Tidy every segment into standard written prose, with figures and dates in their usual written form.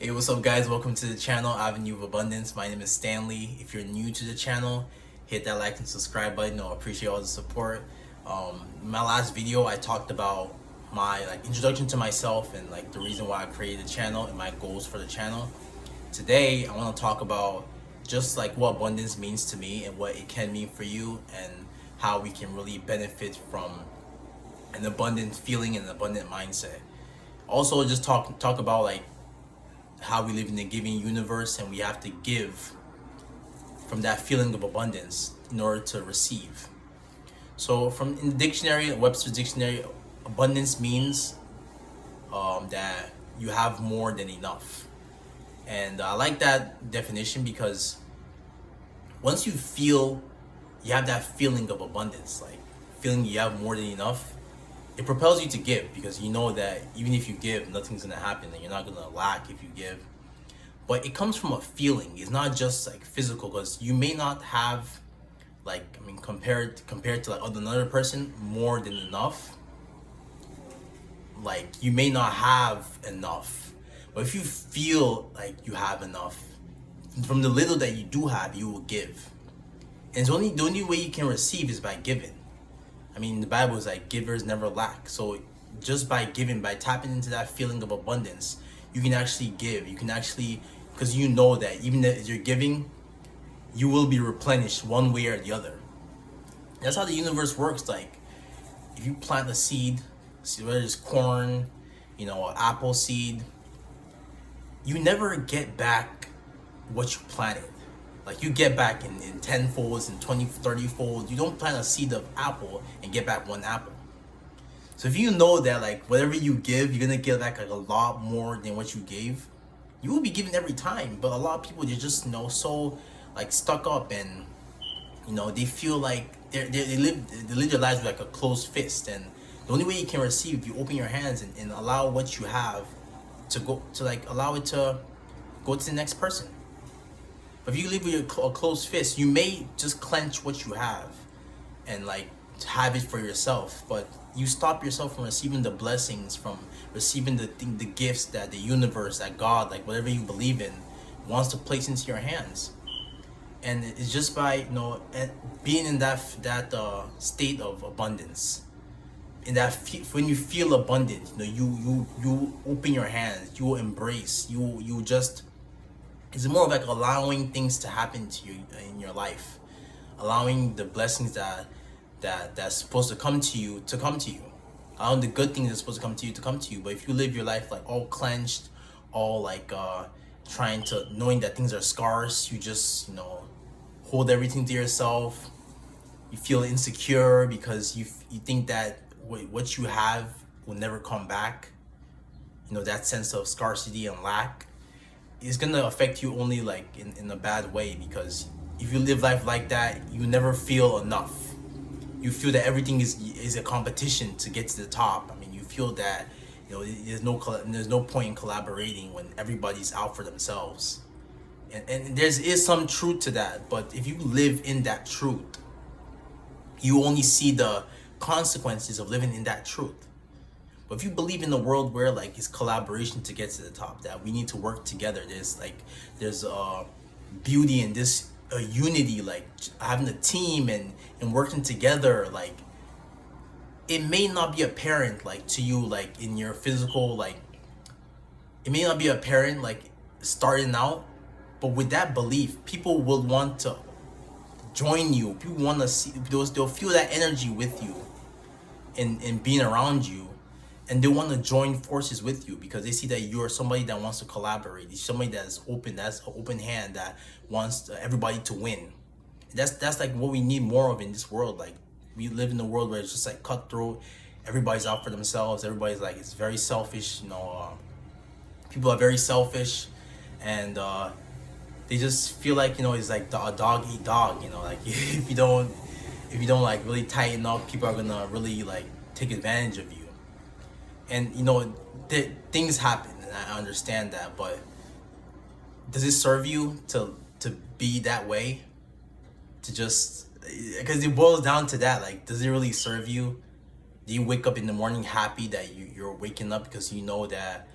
Hey, what's up guys? Welcome to the channel Avenue of Abundance. My name is Stanley. If you're new to the channel, hit that like and subscribe button. I appreciate all the support. In my last video, I talked about my introduction to myself and the reason why I created the channel and my goals for the channel. Today, I want to talk about just what abundance means to me and what it can mean for you and how we can really benefit from an abundant feeling and an abundant mindset. Also, just talk about how we live in a giving universe and we have to give from that feeling of abundance in order to receive. So from in the dictionary, Webster's dictionary, abundance means that you have more than enough. And I like that definition because once you feel you have that feeling of abundance, like feeling you have more than enough, it propels you to give because you know that even if you give, nothing's gonna happen and you're not gonna lack if you give. But it comes from a feeling. It's not just physical, because you may not have compared to another person more than enough. You may not have enough, but if you feel like you have enough from the little that you do have, you will give. And it's the only way you can receive is by giving. I mean, the Bible is givers never lack. So just by giving, by tapping into that feeling of abundance, you can actually give. You can actually, because you know that even if you're giving, you will be replenished one way or the other. That's how the universe works. If you plant a seed, whether it's corn, apple seed, you never get back what you planted. You get back in 10 folds and 20, 30 folds. You don't plant a seed of apple and get back one apple. So if you know that whatever you give, you're gonna get back a lot more than what you gave, you will be giving every time. But a lot of people, they're just so stuck up, and they feel like they live their lives with a closed fist. And the only way you can receive, you open your hands and allow what you have to go to allow it to go to the next person. If you live with a closed fist, you may just clench what you have and have it for yourself, but you stop yourself from receiving the blessings, from receiving the gifts that the universe, that God, whatever you believe in, wants to place into your hands. And it's just by being in that state of abundance. In that when you feel abundant, you open your hands, you embrace, you just. It's more of allowing things to happen to you in your life, allowing the blessings that's supposed to come to you, allowing the good things that's supposed to come to you. But if you live your life all clenched, all trying to, knowing that things are scarce, you just hold everything to yourself. You feel insecure because you think that what you have will never come back. That sense of scarcity and lack is gonna affect you only in a bad way, because if you live life like that, you never feel enough. You feel that everything is a competition to get to the top. I mean, you feel that there's no point in collaborating when everybody's out for themselves. And there is some truth to that, but if you live in that truth, you only see the consequences of living in that truth. But if you believe in the world where it's collaboration to get to the top, that we need to work together, there's beauty in this unity, having a team and working together. It may not be apparent to you in your physical, it may not be apparent starting out, but with that belief, people will want to join you. People want to see, they'll feel that energy with you and being around you. And they want to join forces with you because they see that you're somebody that wants to collaborate. You're somebody that's an open hand, that wants everybody to win. That's what we need more of in this world. We live in a world where it's just cutthroat. Everybody's out for themselves. Everybody's it's very selfish. People are very selfish, and they just feel it's a dog eat dog. If you don't really tighten up, people are gonna really take advantage of you. And things happen, and I understand that, but does it serve you to be that way? To just, because it boils down to that. Does it really serve you? Do you wake up in the morning happy that you're waking up because you know that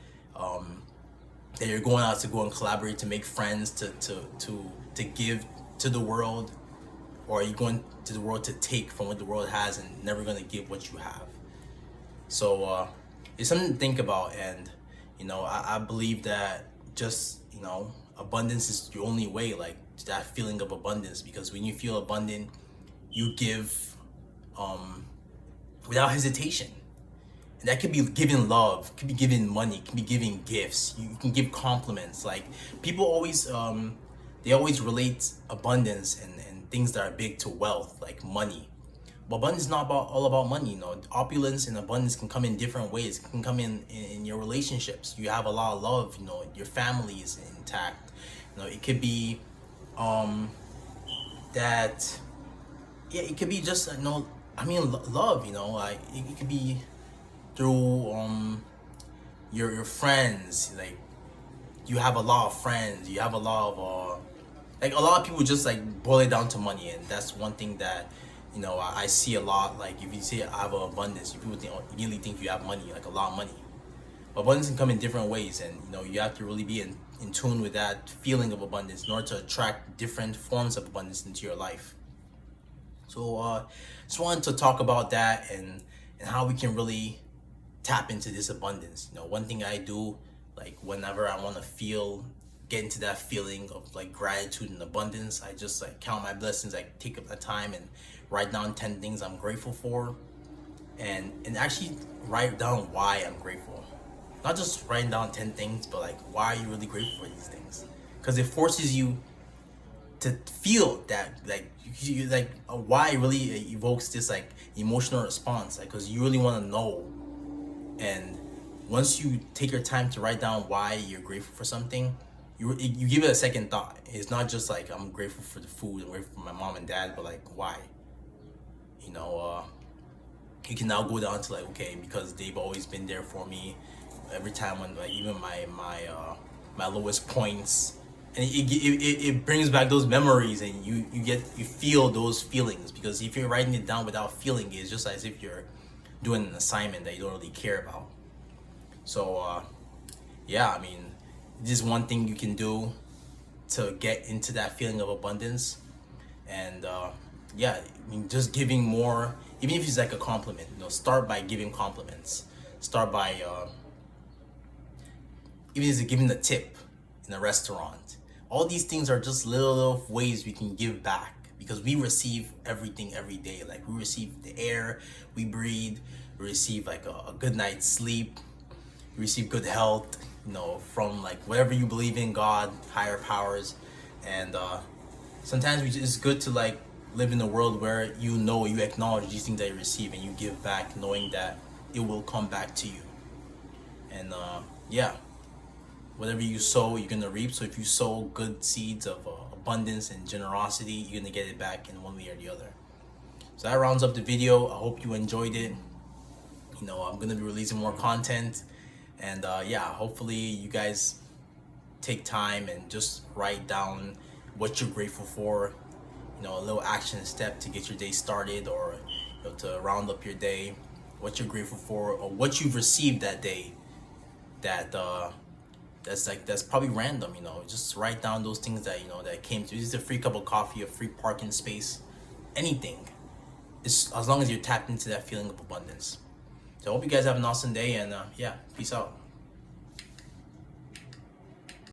that you're going out to go and collaborate, to make friends, to give to the world, or are you going to the world to take from what the world has and never going to give what you have? So it's something to think about. And I believe that just abundance is the only way, like that feeling of abundance, because when you feel abundant, you give without hesitation. And that could be giving love, could be giving money, could be giving gifts. You can give compliments. Like people always they always relate abundance and things that are big to wealth, like money. But abundance is not all about money. Opulence and abundance can come in different ways. It can come in your relationships. You have a lot of love, your family is intact. It could be that, yeah, it could be just love, like it could be through your friends. Like you have a lot of friends, you have a lot of like a lot of people just like boil it down to money. And that's one thing that I see a lot. Like if you say I have an abundance, people immediately think you have money, like a lot of money. But abundance can come in different ways, and you have to really be in tune with that feeling of abundance in order to attract different forms of abundance into your life. So just wanted to talk about that and how we can really tap into this abundance. One thing I do, like whenever I want to get into that feeling of like gratitude and abundance, I just like count my blessings. I take up the time and write down 10 things I'm grateful for, and actually write down why I'm grateful. Not just writing down 10 things, but like why are you really grateful for these things? Because it forces you to feel that, like you like why it really evokes this like emotional response, like because you really want to know. And once you take your time to write down why you're grateful for something, you give it a second thought. It's not just like I'm grateful for the food, I'm grateful for my mom and dad, but like why? You can now go down to like, okay, because they've always been there for me every time when like even my lowest points, and it brings back those memories, and you feel those feelings. Because if you're writing it down without feeling it, it's just as if you're doing an assignment that you don't really care about. So yeah, I mean, this is one thing you can do to get into that feeling of abundance. And yeah, I mean, just giving more, even if it's like a compliment, start by giving compliments. Start by even if it's giving a tip in a restaurant. All these things are just little ways we can give back, because we receive everything every day. Like we receive the air we breathe, we receive like a good night's sleep, we receive good health, from like whatever you believe in, God, higher powers. And sometimes it's good to like live in a world where you acknowledge these things that you receive, and you give back knowing that it will come back to you. And yeah, whatever you sow, you're gonna reap. So if you sow good seeds of abundance and generosity, you're gonna get it back in one way or the other. So that rounds up the video. I hope you enjoyed it. I'm gonna be releasing more content, and yeah, hopefully you guys take time and just write down what you're grateful for. A little action step to get your day started, or to round up your day. What you're grateful for, or what you've received that day. That's probably random. Just write down those things that that came to you. Just a free cup of coffee, a free parking space, anything. It's as long as you're tapped into that feeling of abundance. So I hope you guys have an awesome day, and yeah, peace out.